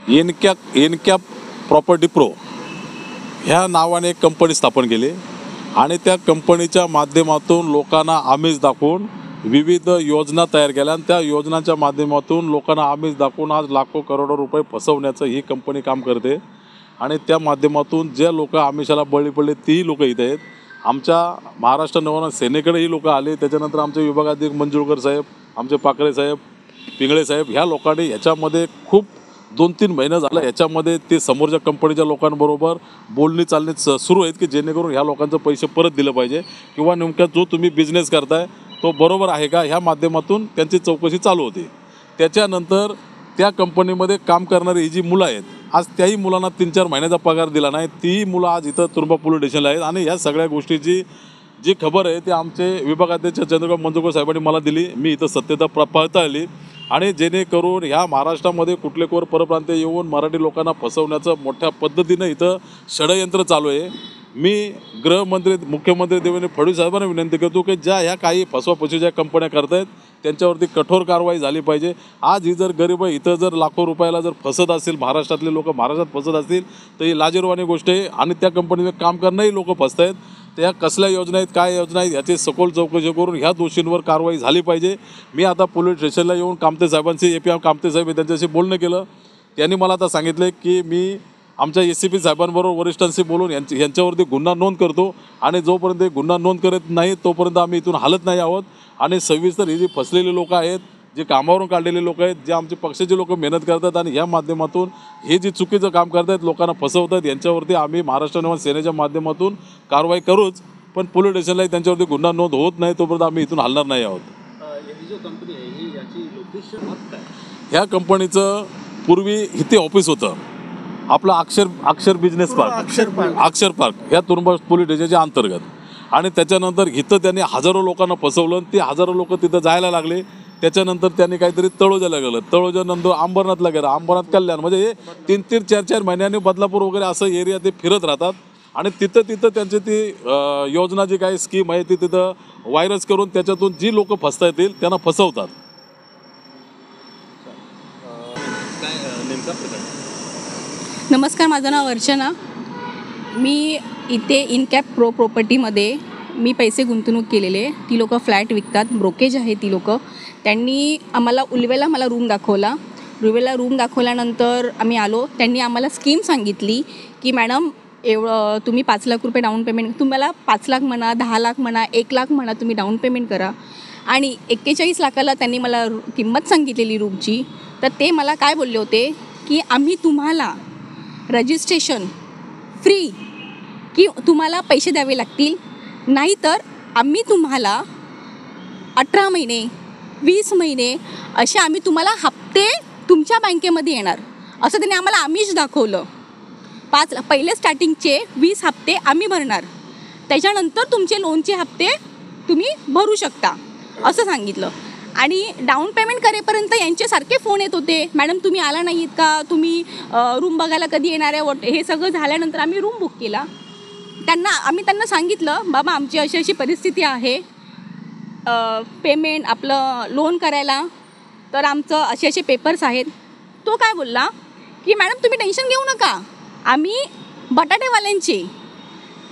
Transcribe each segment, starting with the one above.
एनकॅप property pro ह्या नावाने एक कंपनी स्थापन केली आणि त्या कंपनीच्या माध्यमातून लोकांना आमिष दाखवून विविध योजना तयार केल्या आणि त्या योजनांच्या माध्यमातून लोकांना आमिष दाखवून आज लाखो करोडो रुपये फसवण्याचं ही कंपनी काम करते। आणि त्या माध्यमातून जे लोक आमिषाला बळी पडले तीही लोक इथे आहेत। आमच्या महाराष्ट्र नवनिर्माण सेनेकडेही लोक आले, त्याच्यानंतर आमचे विभागाध्यक्ष मंजुळकर साहेब, आमचे पाकरे साहेब, पिंगळे साहेब ह्या लोकांनी ह्याच्यामध्ये खूप 2-3 महिने झाला ह्याच्यामध्ये ते समोरच्या कंपनीच्या लोकांबरोबर बोलणी चालणी सुरू आहेत की जेणेकरून ह्या लोकांचं पैसे परत दिलं पाहिजे किंवा नेमका जो तुम्ही बिझनेस करताय तो बरोबर आहे का ह्या माध्यमातून त्यांची चौकशी चालू होती। त्याच्यानंतर त्या कंपनीमध्ये काम करणारी ही जी मुलं आहेत आज त्याही मुलांना 3-4 महिन्याचा पगार दिला नाही, तीही मुलं आज इथं तुरुंबा पोलीस स्टेशनला आहेत। आणि ह्या सगळ्या गोष्टीची जी खबर आहे ती आमचे विभागाध्यक्ष चंद्रकांत मंजुळकर साहेबांनी मला दिली। मी इथं सत्यता पाळता आली आणि जेणेकरून ह्या महाराष्ट्रामध्ये कुठले कोर परप्रांतीय येऊन मराठी लोकांना फसवण्याचं मोठ्या पद्धतीनं इथं षडयंत्र चालू आहे। मी गृहमंत्री मुख्यमंत्री देवेंद्र फडणवीस साहेबांना विनंती करतो की ज्या ह्या काही फसवाफसवीच्या कंपन्या करतायत त्यांच्यावरती कठोर कारवाई झाली पाहिजे। आज ही जर गरीब इथं जर लाखो रुपयाला जर फसत असतील, महाराष्ट्रातले लोक महाराष्ट्रात फसत असतील तर ही लाजिरवाणी गोष्ट आहे। आणि त्या कंपनीमध्ये काम करणारी लोक फसत आहेत, त्या कसल्या योजना आहेत काय योजना आहेत याची सखोल चौकशी करून ह्या दोषींवर कारवाई झाली पाहिजे। मी आता पोलीस स्टेशनला येऊन कामते साहेबांशी APM कामते साहेब त्यांच्याशी बोलणं केलं। त्यांनी मला आता सांगितलं की मी आमच्या SCP साहेबांबरोबर वरिष्ठांशी बोलून यांच्यावरती गुन्हा नोंद करतो आणि जोपर्यंत गुन्हा नोंद करत नाही तोपर्यंत आम्ही इथून हालत नाही आहोत। आणि सविस्तर ही जी फसलेली लोक आहेत, जे कामावरून काढलेले लोक आहेत, जे आमचे पक्षाचे लोक मेहनत करतात आणि ह्या माध्यमातून हे जे चुकीचं काम करतात लोकांना फसवतात यांच्यावरती आम्ही महाराष्ट्र नवनिर्माण सेनेच्या माध्यमातून कारवाई करूच, पण पोलीस स्टेशनलाही त्यांच्यावरती गुन्हा नोंद होत नाही तोपर्यंत आम्ही इथून हलणार नाही आहोत। ह्या कंपनीचं पूर्वी इथे ऑफिस होतं आपलं अक्षर बिझनेस पार्क, अक्षर पार्क ह्या तुरुंबा पोलीस स्टेशनच्या अंतर्गत। आणि त्याच्यानंतर इथं त्यांनी हजारो लोकांना फसवलं, ते हजारो लोक तिथं जायला लागले। त्याच्यानंतर त्यांनी काहीतरी तळोजाला गेलं, तळोजानंतर अंबरनाथला गेलं, अंबरनाथ कल्याण, म्हणजे हे 3-3, 4-4 महिन्यांनी बदलापूर वगैरे असं एरिया ते फिरत राहतात आणि तिथं त्यांची ती योजना जी काही स्कीम आहे ती तिथं व्हायरस करून त्याच्यातून जी लोक फसता येतील त्यांना फसवतात। नमस्कार, माझं नाव अर्चना। मी इथे इनकॅप प्रो प्रॉपर्टीमध्ये मी पैसे गुंतवणूक केलेले। ती लोकं फ्लॅट विकतात, ब्रोकेज आहे ती लोकं। त्यांनी आम्हाला उलवेला मला रूम दाखवला, रूम दाखवल्यानंतर आम्ही आलो। त्यांनी आम्हाला स्कीम सांगितली की मॅडम एवढं तुम्ही 5 लाख रुपये डाऊन पेमेंट, तुम्हाला 5 लाख म्हणा, 10 लाख म्हणा, 1 लाख म्हणा, तुम्ही डाऊन पेमेंट करा। आणि 41 लाखाला त्यांनी मला किंमत सांगितलेली रूमची। तर ते मला काय बोलले होते की आम्ही तुम्हाला रजिस्ट्रेशन फ्री की तुम्हाला पैसे द्यावे लागतील, नाहीतर आम्ही तुम्हाला 18 महिने 20 महिने असे आम्ही तुम्हाला हप्ते तुमच्या बँकेमध्ये येणार, असं त्यांनी आम्हाला आमिष दाखवलं। पहिले स्टार्टिंगचे 20 हप्ते आम्ही भरणार, त्याच्यानंतर तुमचे लोनचे हप्ते तुम्ही भरू शकता असं सांगितलं। आणि डाऊन पेमेंट करेपर्यंत यांच्यासारखे फोन येत होते, मॅडम तुम्ही आला नाही आहेत का, तुम्ही रूम बघायला कधी येणार आहे। हे सगळं झाल्यानंतर आम्ही रूम बुक केला। आम्ही त्यांना सांगितलं बाबा आमची अशी अशी परिस्थिती आहे, पेमेंट आपलं लोन करायला, तर आमचं असे असे पेपर्स आहेत। तो काय बोलला की मॅडम तुम्ही टेन्शन घेऊ नका, आम्ही बटाटेवाल्यांचे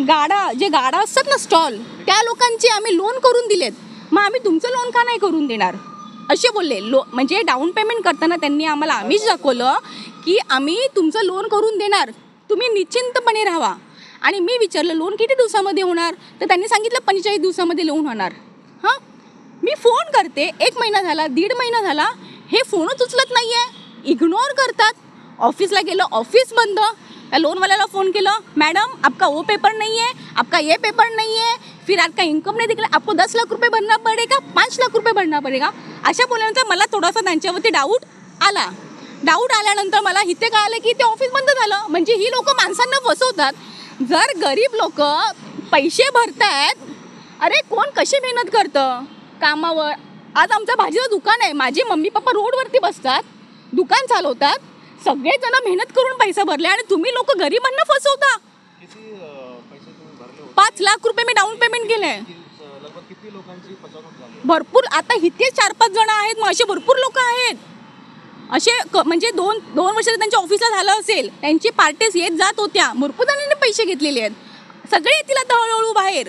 गाडा असतात ना स्टॉल, त्या लोकांचे आम्ही लोन करून दिलेत, मग आम्ही तुमचं लोन का नाही करून देणार असे बोलले। म्हणजे डाऊन पेमेंट करताना त्यांनी आम्हाला आमिष दाखवलं की आम्ही तुमचं लोन करून देणार, तुम्ही निश्चिंतपणे राहा। आणि मी विचारलं लोन किती दिवसामध्ये होणार, तर त्यांनी सांगितलं 45 दिवसामध्ये लोन होणार। हां, मी फोन करते, 1 महिना झाला, 1.5 महिना झाला, हे फोनच उचलत नाही आहे, इग्नोर करतात। ऑफिसला गेलं, ऑफिस बंद। त्या लोनवाल्याला फोन केलं, मैडम आपका वो पेपर नहीं है, आपका ये पेपर नहीं है, फिर आपका इनकम नहीं दिखला, आपको 10 लाख रुपये भरना पड़ेगा, 5 लाख रुपये भरना पड़ेगा। अशा बोलल्यानंतर मला थोडासा त्यांच्यावरती डाऊट आल्यानंतर मला इथे कळालं की ते ऑफिस बंद झालं। म्हणजे ही लोक माणसांना फसवतात। जर गरीब लोक पैसे भरतायत, अरे कोण कशी मेहनत करतं कामावर। आज आमचं भाजीचं दुकान आहे, माझे मम्मी पप्पा रोडवरती बसतात, दुकान चालवतात, सगळेजण मेहनत करून पैसा भरले आणि तुम्ही लोक गरिबांना फसवता। 5 लाख रुपये मी डाऊन पेमेंट केलंय। भरपूर, आता इथे 4-5 जण आहेत, मग असे भरपूर लोक आहेत। असे म्हणजे दोन वर्ष त्यांच्या ऑफिसला झालं असेल, त्यांची पार्टीज येत जात होत्या, मुरकुदानीने पैसे घेतलेले आहेत, सगळे येतील आता हळूहळू बाहेर.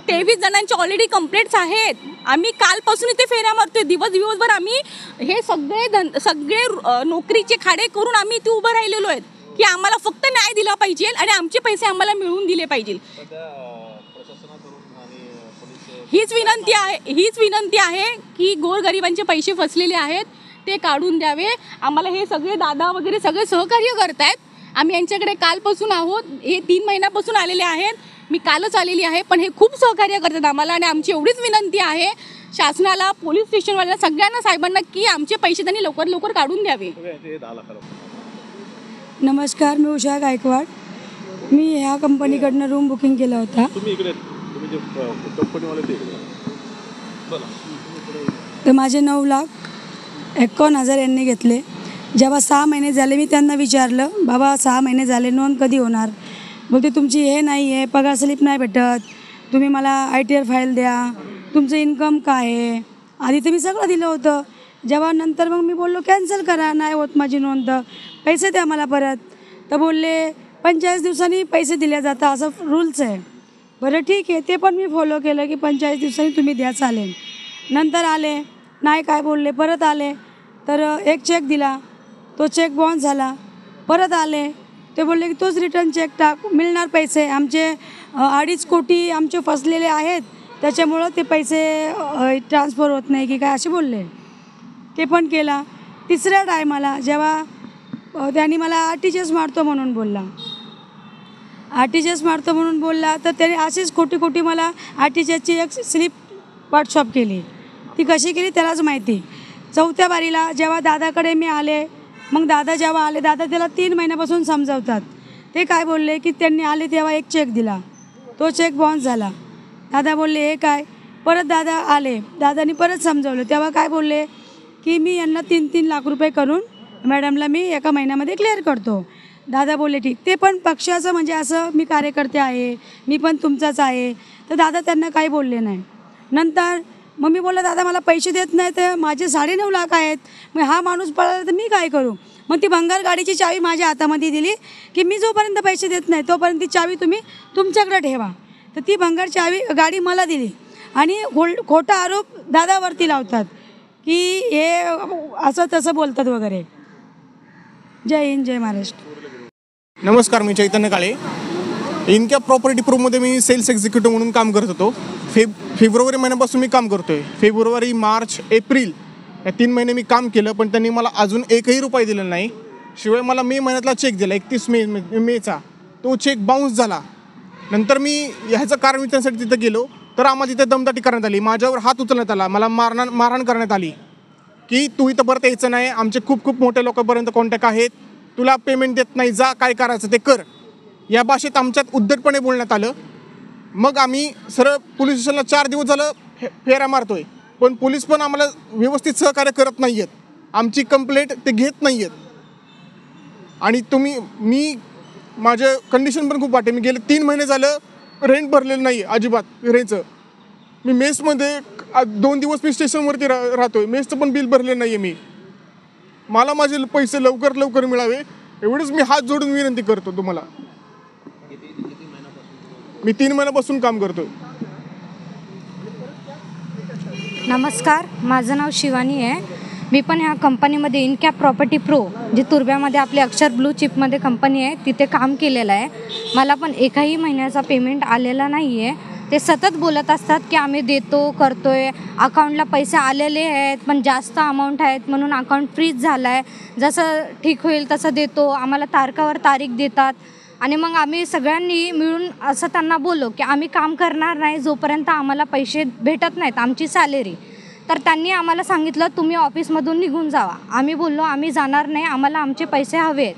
23 जणांचे ऑलरेडी कंप्लेंट्स आहेत. आम्ही कालपासून इथे फेऱ्या मारतोय, दिवसभर आम्ही हे सगळे नोकरीचे खाडे करून आम्ही इथे उभं राहिलेलो आहेत की आम्हाला फक्त न्याय दिला पाहिजे आणि आमचे पैसे आम्हाला मिळवून दिले पाहिजे. हीच विनंती आहे की गोरगरिबांचे पैसे फसलेले आहेत ते काढून द्यावे. आम्हाला हे सगळे दादा वगैरे सगळे सहकार्य करतायत. आम्ही यांच्याकडे कालपासून आहोत, हे 3 महिन्यापासून आलेले आहेत, मी कालच आलेली आहे, पण हे खूप सहकार्य करतात आम्हाला. आणि आमची एवढीच विनंती आहे शासनाला, पोलीस स्टेशनवाल्यांना, सगळ्यांना, साहेबांना की आमचे पैसे त्यांनी लवकर काढून द्यावे. नमस्कार, मी उषा गायकवाड. मी ह्या कंपनीकडनं रूम बुकिंग केला होता. तर माझे 9,51,000 यांनी घेतले. जेव्हा 6 महिने झाले मी त्यांना विचारलं, बाबा 6 महिने झाले, नोंद कधी होणार? बोलते तुमची हे नाही आहे, पगार स्लिप नाही भेटत, तुम्ही मला ITR फाईल द्या, तुमचं इन्कम काय आहे. आधी तर मी सगळं दिलं होतं. जेव्हा नंतर मग मी बोललो कॅन्सल करा, नाही होत माझी नोंद, पैसे द्या मला परत. तर बोलले 45 दिवसांनी पैसे दिले जातात, असं रूल्स आहे. बरं ठीक आहे, ते पण मी फॉलो केलं की 45 दिवसांनी तुम्ही द्या, चालेल. नंतर आले, नाही काय बोलले, परत आले, तर एक चेक दिला, तो चेक बाउन्स झाला. परत आले, ते बोलले की तोच रिटर्न चेक टाक, मिळणार पैसे. आमचे 2.5 कोटी आमचे फसलेले आहेत, त्याच्यामुळं ते पैसे ट्रान्सफर होत नाही की काय असे बोलले. ते पण केला. तिसऱ्या टायमाला जेव्हा त्यांनी मला RTGS मारतो म्हणून बोलला, तर त्याने अशीच खोटी मला RTGSची एक स्लिप व्हॉट्सअप केली. ती कशी केली त्यालाच माहिती. 4थ्या बारीला जेव्हा दादाकडे मी आले, मग दादा जेव्हा आले, दादा त्याला 3 महिन्यापासून समजावतात. ते काय बोलले की त्यांनी आले तेव्हा एक चेक दिला, तो चेक बाउन्स झाला. दादा बोलले हे काय? परत दादा आले, दादानी परत समजावलं, तेव्हा काय बोलले की मी यांना 3-3 लाख रुपये करून मॅडमला मी एका महिन्यामध्ये क्लिअर करतो. दादा बोलले ठीक. ते पण पक्षाचं म्हणजे असं मी कार्यकर्ते आहे, मी पण तुमचाच आहे, तर दादा त्यांना काही बोलले नाही. नंतर मग मी बोललं दादा मला पैसे देत नाही, तर माझे 9.5 लाख आहेत, मग हा माणूस पळाला तर मी काय करू? मग ती भंगार गाडीची चावी माझ्या हातामध्ये दिली की मी जोपर्यंत पैसे देत नाही तोपर्यंत ती चावी तुम्ही तुमच्याकडे ठेवा. तर ती भंगार गाडी मला दिली आणि खोटा आरोप दादावरती लावतात की हे असं तसं बोलतात वगैरे. जय हिंद, जय महाराष्ट्र. नमस्कार, मी चैतन्य काळे. इनकॅप प्रॉपर्टी प्रोमध्ये मी सेल्स एक्झिक्युटिव्ह म्हणून काम करत होतो. फेब्रुवारी महिन्यापासून मी काम करतो आहे. फेब्रुवारी, मार्च, एप्रिल या 3 महिने मी काम केलं, पण त्यांनी मला अजून एकही रुपये दिलेला नाही. शिवाय मला मे महिन्यातला चेक दिला 31 मेचा, तो चेक बाउन्स झाला. नंतर मी ह्याचं कारण विचारण्यासाठी तिथं गेलो, तर आम्हाला तिथे दमदाटी करण्यात आली, माझ्यावर हात उचलण्यात आला, मला मारहाण करण्यात आली की तू इथं परत यायचं नाही, आमचे खूप मोठ्या लोकांपर्यंत कॉन्टॅक्ट आहेत, तुला पेमेंट देत नाही, जा काय करायचं ते कर. या भाषेत आमच्यात उद्धटपणे बोलण्यात आलं. मग आम्ही सरळ पोलीस स्टेशनला 4 दिवस झालं फेऱ्या मारतोय, पण पोलीस पण आम्हाला व्यवस्थित सहकार्य करत नाही आहेत. आमची कंप्लेंट ते घेत नाही आहेत. आणि मी माझं कंडिशन पण खूप वाटते. मी गेले 3 महिने झालं रेंट भरलेलं नाही अजिबात रेंटचं. मी मेसमध्ये 2 दिवस मी स्टेशनवरती राहतोय, मेसचं पण बिल भरलेलं नाही आहे मी. मला माझे पैसे लवकर मिळावे एवढंच मी हात जोडून विनंती करतो तुम्हाला. मी 3 महिन्यापासून काम करतो. नमस्कार, माझं नाव शिवानी आहे. मी पण ह्या कंपनीमध्ये इनकॅप प्रॉपर्टी प्रो, जी तुर्ब्यामध्ये आपली अक्षर ब्लू चिपमध्ये कंपनी आहे, तिथे काम केलेलं आहे. मला पण एकही महिन्याचा पेमेंट आलेला नाही आहे. ते सतत बोलत असतात की आम्ही देतो, करतोय, अकाउंटला पैसे आलेले आहेत, पण जास्त अमाऊंट आहेत म्हणून अकाउंट फ्रीज झालं आहे, जसं ठीक होईल तसं देतो, आम्हाला तारखावर तारीख देतात. आणि मग आम्ही सगळ्यांनी मिळून असं त्यांना बोललो की आम्ही काम करणार नाही जोपर्यंत आम्हाला पैसे भेटत नाहीत, आमची सॅलरी. तर त्यांनी आम्हाला सांगितलं तुम्ही ऑफिसमधून निघून जावा. आम्ही बोललो आम्ही जाणार नाही, आम्हाला आमचे पैसे हवे आहेत.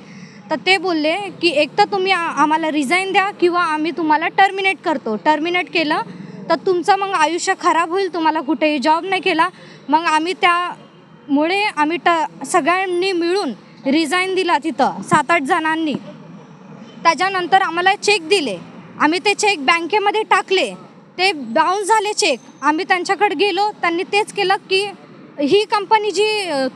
तर ते बोलले की एक तर तुम्ही आम्हाला रिझाईन द्या किंवा आम्ही तुम्हाला टर्मिनेट करतो. टर्मिनेट केलं तर तुमचं मग आयुष्य खराब होईल, तुम्हाला कुठेही जॉब नाही केला. मग आम्ही त्यामुळे सगळ्यांनी मिळून रिझाईन दिला तिथं 7-8 जणांनी. त्याच्यानंतर आम्हाला चेक दिले, आम्ही ते चेक बँकेमध्ये टाकले, ते बाउन्स झाले चेक. आम्ही त्यांच्याकडे गेलो, त्यांनी तेच केलं की ही कंपनी जी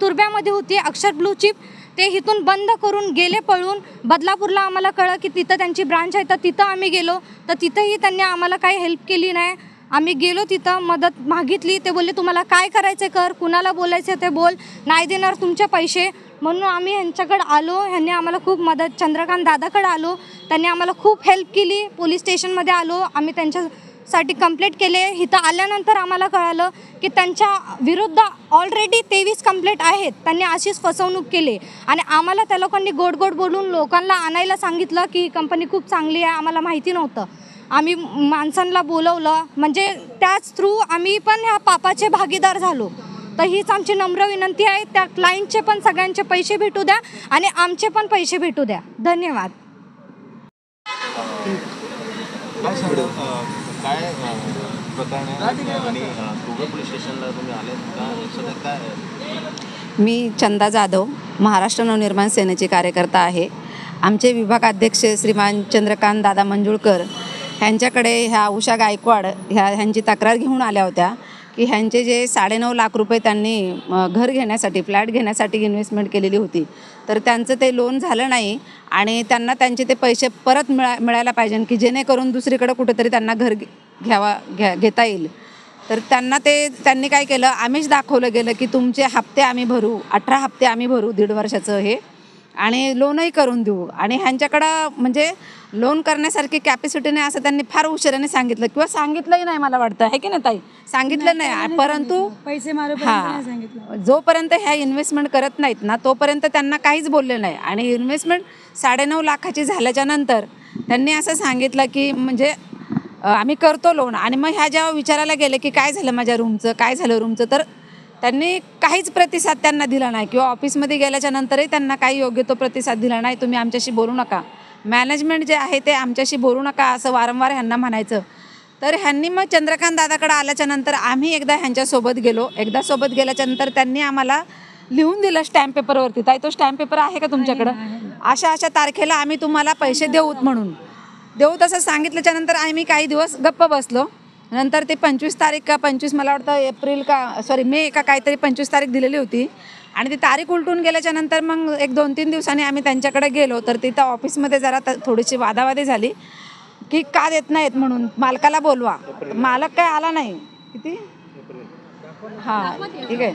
तुर्ब्यामध्ये होती अक्षर ब्लू चिप, ते इथून बंद करून गेले पळून. बदलापूरला आम्हाला कळलं की तिथं त्यांची ब्रांच आहे, तर तिथं आम्ही गेलो, तर तिथंही त्यांनी आम्हाला काही हेल्प केली नाही. आम्ही गेलो तिथं, मदत मागितली, ते बोलले तुम्हाला काय करायचं कर, कुणाला बोलायचं ते बोल, नाही देणार तुमचे पैसे. म्हणून आम्ही ह्यांच्याकडे आलो, ह्यांनी आम्हाला खूप मदत, चंद्रकांत दादाकडे आलो, त्यांनी आम्हाला खूप हेल्प केली. पोलीस स्टेशनमध्ये आलो, आम्ही त्यांच्यासाठी कंप्लेंट केले. इथं आल्यानंतर आम्हाला कळालं की त्यांच्या विरुद्ध ऑलरेडी 23 कंप्लेंट आहेत. त्यांनी अशीच फसवणूक केली आणि आम्हाला त्या लोकांनी गोड गोड बोलून लोकांना आणायला सांगितलं की ही कंपनी खूप चांगली आहे. आम्हाला माहिती नव्हतं, आम्ही माणसांना बोलवलं, म्हणजे त्याच थ्रू आम्ही पण ह्या पापाचे भागीदार झालो. तर हीच आमची नम्र विनंती आहे, त्या क्लायंटचे पण सगळ्यांचे पैसे भेटू द्या आणि आमचे पण पैसे भेटू द्या. धन्यवाद. काय प्रकरण आहे आणि तुर्भे पोलीस स्टेशनला तुम्ही आले का? सध्या काय? मी चंदा जाधव, महाराष्ट्र नवनिर्माण सेनेची कार्यकर्ता आहे. आमचे विभागाध्यक्ष श्रीमान चंद्रकांत दादा मंजुळकर ह्यांच्याकडे ह्या उषा गायकवाड ह्यांची तक्रार घेऊन आल्या होत्या की ह्यांचे जे 9.5 लाख रुपये त्यांनी घर घेण्यासाठी, फ्लॅट घेण्यासाठी इन्व्हेस्टमेंट केलेली होती, तर त्यांचं ते लोन झालं नाही आणि त्यांना त्यांचे ते पैसे परत मिळायला पाहिजे की जेणेकरून दुसरीकडं कुठेतरी त्यांना घर घेता येईल. तर त्यांनी काय केलं, आम्हीच दाखवलं गेलं की तुमचे हप्ते आम्ही भरू, 18 हप्ते आम्ही भरू 1.5 वर्षाचं हे, आणि लोनही करून देऊ. आणि ह्यांच्याकडं म्हणजे लोन करण्यासारखी कॅपॅसिटी नाही असं त्यांनी फार उशिराने सांगितलं, किंवा सांगितलंही नाही मला वाटतं, आहे की नाही ताई, सांगितलं नाही. परंतु पैसे हां, जोपर्यंत ह्या इन्व्हेस्टमेंट करत नाहीत ना तोपर्यंत त्यांना काहीच बोलले नाही. आणि इन्व्हेस्टमेंट 9.5 लाखाची झाल्याच्या नंतर त्यांनी असं सांगितलं की म्हणजे आम्ही करतो लोन. आणि मग ह्या जेव्हा विचारायला गेले की काय झालं माझ्या रूमचं, काय झालं रूमचं, तर त्यांनी काहीच प्रतिसाद त्यांना दिला नाही, किंवा ऑफिसमध्ये गेल्याच्या नंतरही त्यांना काही योग्य तो प्रतिसाद दिला नाही. तुम्ही आमच्याशी बोलू नका, मॅनेजमेंट जे आहे ते आमच्याशी बोलू नका असं वारंवार ह्यांना म्हणायचं. तर ह्यांनी मग चंद्रकांत दादाकडे आल्याच्या नंतर आम्ही एकदा ह्यांच्यासोबत गेलो. एकदा सोबत गेल्याच्या नंतर त्यांनी आम्हाला लिहून दिलं स्टॅम्प पेपरवरती. ताई तो स्टॅम्प पेपर आहे का तुमच्याकडं? अशा तारखेला आम्ही तुम्हाला पैसे देऊत म्हणून तसं सांगितल्याच्या नंतर आम्ही काही दिवस गप्प बसलो. नंतर ते 25 तारीख का 25 मला वाटतं मे का काहीतरी 25 तारीख दिलेली होती. आणि ती तारीख उलटून गेल्याच्या नंतर मग 1-2-3 दिवसांनी आम्ही त्यांच्याकडे गेलो. तर तिथं ऑफिसमध्ये जरा थोडीशी वादावादी झाली की का देत नाहीत म्हणून, मालकाला बोलवा. मालक काय आला नाही. किती? हां ठीक आहे.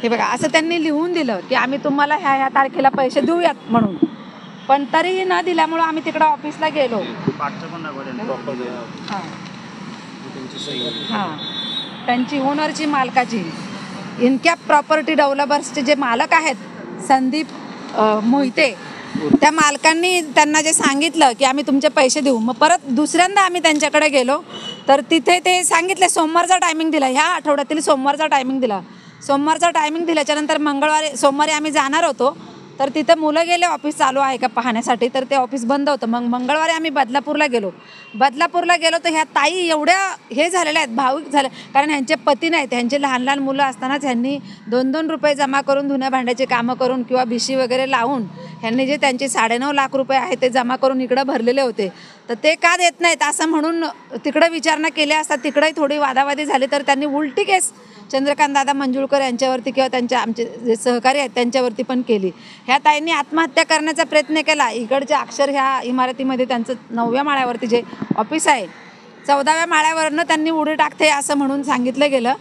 हे बघा असं त्यांनी लिहून दिलं की आम्ही तुम्हाला ह्या तारखेला पैसे देऊयात म्हणून, पण तरीही न दिल्यामुळं आम्ही तिकडं ऑफिसला गेलो. हां, त्यांची ओनरची, मालकाची, इनकॅप प्रॉपर्टी डेव्हलपर्सचे जे मालक आहेत संदीप मोहिते, त्या मालकांनी त्यांना जे सांगितलं की आम्ही तुमचे पैसे देऊ. मग परत दुसऱ्यांदा आम्ही त्यांच्याकडे गेलो तर तिथे ते सांगितले सोमवारचा टायमिंग दिला, ह्या आठवड्यातील सोमवारचा टायमिंग दिला. सोमवारचा टायमिंग दिल्याच्यानंतर सोमवारी आम्ही जाणार होतो. तर तिथं मुलं गेले ऑफिस चालू आहे का पाहण्यासाठी, तर ते ऑफिस बंद होतं. मग मंगळवारी आम्ही बदलापूरला गेलो तर ह्या ताई एवढ्या हे झालेल्या आहेत, भावुक झाल्या, कारण ह्यांचे पती नाहीत. ह्यांचे लहान मुलं असतानाच ह्यांनी 2-2 रुपये जमा करून धुण्या भांड्याचे कामं करून किंवा भिशी वगैरे लावून ह्यांनी जे त्यांचे 9.5 लाख रुपये आहे ते जमा करून इकडं भरलेले होते. तर ते का देत नाहीत असं म्हणून तिकडं विचारणा केल्या असता तिकडंही थोडी वादावादी झाली. तर त्यांनी उलटी केस चंद्रकांत दादा मंजुळकर यांच्यावरती किंवा त्यांच्या आमचे जे सहकारी आहेत त्यांच्यावरती पण केली. ह्या ताईंनी आत्महत्या करण्याचा प्रयत्न केला. इकडच्या अक्षर ह्या इमारतीमध्ये त्यांचं 9व्या माळ्यावरती जे ऑफिस आहे 14व्या माळ्यावरनं त्यांनी उडी टाकते असं म्हणून सांगितलं गेलं.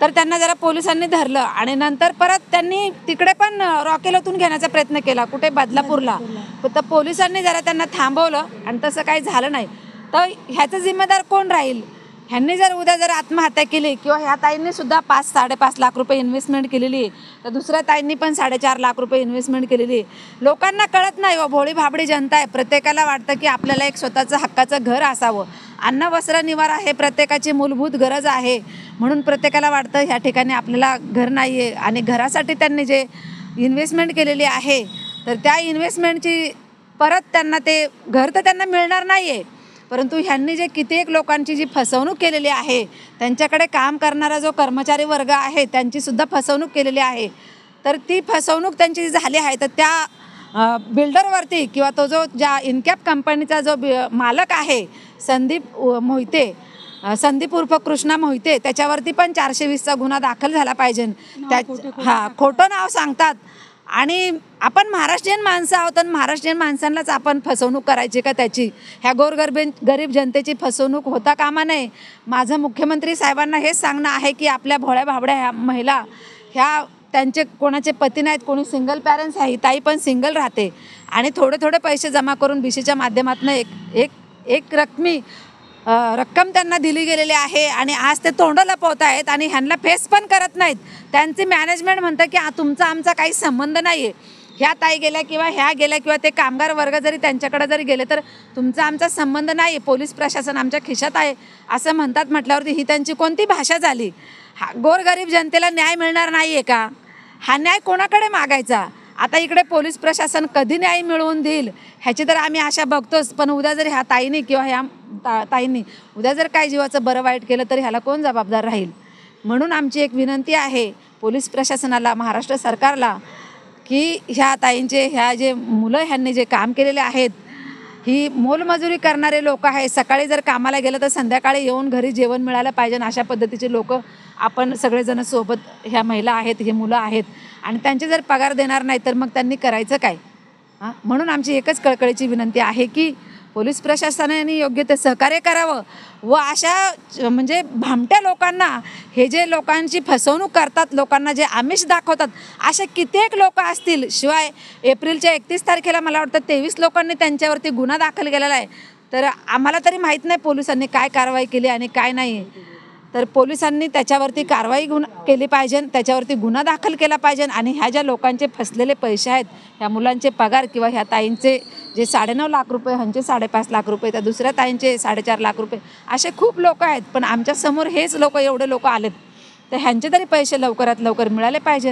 तर त्यांना जरा पोलिसांनी धरलं आणि नंतर परत त्यांनी तिकडे पण रॉकेल ओतून घेण्याचा प्रयत्न केला, कुठे बदलापूरला. तर पोलिसांनी जरा त्यांना थांबवलं आणि तसं काही झालं नाही. तर ह्याचं जिम्मेदार कोण राहील? ह्यांनी उद्या जर आत्महत्या केली किंवा ह्या ताईंनी सुद्धा 5-5.5 लाख रुपये इन्व्हेस्टमेंट केलेली आहे, तर दुसऱ्या ताईंनी पण 4.5 लाख रुपये इन्व्हेस्टमेंट केलेली आहे. लोकांना कळत नाही व भोळी भाबडी जनता आहे. प्रत्येकाला वाटतं की आपल्याला एक स्वतःचं हक्काचं घर असावं. अन्न वस्त्र निवारा हे प्रत्येकाची मूलभूत गरज आहे. म्हणून प्रत्येकाला वाटतं ह्या ठिकाणी आपल्याला घर नाही आहे आणि घरासाठी त्यांनी जे इन्व्हेस्टमेंट केलेली आहे तर त्या इन्व्हेस्टमेंटची परत त्यांना ते घर तर त्यांना मिळणार नाही आहे. परंतु ह्यांनी जे कित्येक लोकांची जी फसवणूक केलेली आहे, त्यांच्याकडे काम करणारा जो कर्मचारी वर्ग आहे त्यांचीसुद्धा फसवणूक केलेली आहे. तर ती फसवणूक त्यांची झाली आहे तर त्या बिल्डरवरती किंवा तो जो ज्या इनकॅप कंपनीचा जो मालक आहे संदीप मोहिते, संदीप उर्फ कृष्णा मोहिते त्याच्यावरती पण 420चा गुन्हा दाखल झाला पाहिजे. त्या खोटं नाव सांगतात आणि आपण महाराष्ट्रीयन माणसं आहोत आणि महाराष्ट्रीयन माणसांनाच आपण फसवणूक करायची का त्याची? ह्या गरीब जनतेची फसवणूक होता कामा नये. माझं मुख्यमंत्री साहेबांना हेच सांगणं आहे की आपल्या भोळ्या भाबड्या ह्या महिला ह्या त्यांचे कोणाचे पती नाहीत, कोणी सिंगल पॅरेंट्स आहे, ताई पण सिंगल राहते आणि थोडे पैसे जमा करून BCच्या माध्यमातून एक रक्कम त्यांना दिली गेलेली आहे आणि आज ते तोंड लपवत आहेत आणि ह्यांना फेस पण करत नाहीत. त्यांचे मॅनेजमेंट म्हणतं की तुमचा आमचा काही संबंध नाही आहे. ह्या ताई गेल्या किंवा ह्या गेल्या किंवा ते कामगार वर्ग जरी त्यांच्याकडे जरी गेले तर तुमचा आमचा संबंध नाही आहे, पोलीस प्रशासन आमच्या खिशात आहे असं म्हणतात. म्हटल्यावरती ही त्यांची कोणती भाषा झाली? गोरगरीब जनतेला न्याय मिळणार नाही आहे का? हा न्याय कोणाकडे मागायचा? आता इकडे पोलीस प्रशासन कधी न्याय मिळवून देईल ह्याची तर आम्ही आशा बघतोच. पण उद्या जर ह्या ताईंनी किंवा ह्या ताईंनी उद्या जर काय जीवाचं बरं वाईट केलं तर ह्याला कोण जबाबदार राहील? म्हणून आमची एक विनंती आहे पोलीस प्रशासनाला, महाराष्ट्र सरकारला की ह्या ताईंचे ह्या जे मुलं ह्यांनी जे काम केलेले आहेत, ही मोलमजुरी करणारे लोक आहेत. सकाळी जर कामाला गेलं तर संध्याकाळी येऊन घरी जेवण मिळालं पाहिजे अशा पद्धतीचे लोक आपण सगळेजण सोबत ह्या महिला आहेत, हे मुलं आहेत आणि त्यांचे जर पगार देणार नाही तर मग त्यांनी करायचं काय? म्हणून आमची एकच कळकळीची विनंती आहे की पोलीस प्रशासनाने योग्य ते सहकार्य करावं व अशा म्हणजे भामट्या लोकांना, हे जे लोकांची फसवणूक करतात, लोकांना जे आमिष दाखवतात, असे कित्येक लोक असतील. शिवाय एप्रिलच्या 31 तारखेला मला वाटतं 23 लोकांनी त्यांच्यावरती गुन्हा दाखल केलेला आहे. तर आम्हाला तरी माहीत नाही पोलिसांनी काय कारवाई केली आणि काय नाही. तर पोलिसांनी त्याच्यावरती कारवाई केली पाहिजे, त्याच्यावरती गुन्हा दाखल केला पाहिजे आणि ह्या ज्या लोकांचे फसलेले पैसे आहेत, ह्या मुलांचे पगार किंवा ह्या ताईंचे जे 9.5 लाख रुपये, ह्यांचे 5.5 लाख रुपये, त्या दुसऱ्या ताईंचे 4.5 लाख रुपये, असे खूप लोक आहेत. पण आमच्यासमोर हेच लोक, एवढे लोक आलेत तर ह्यांचे तरी पैसे लवकरात लवकर मिळाले पाहिजे.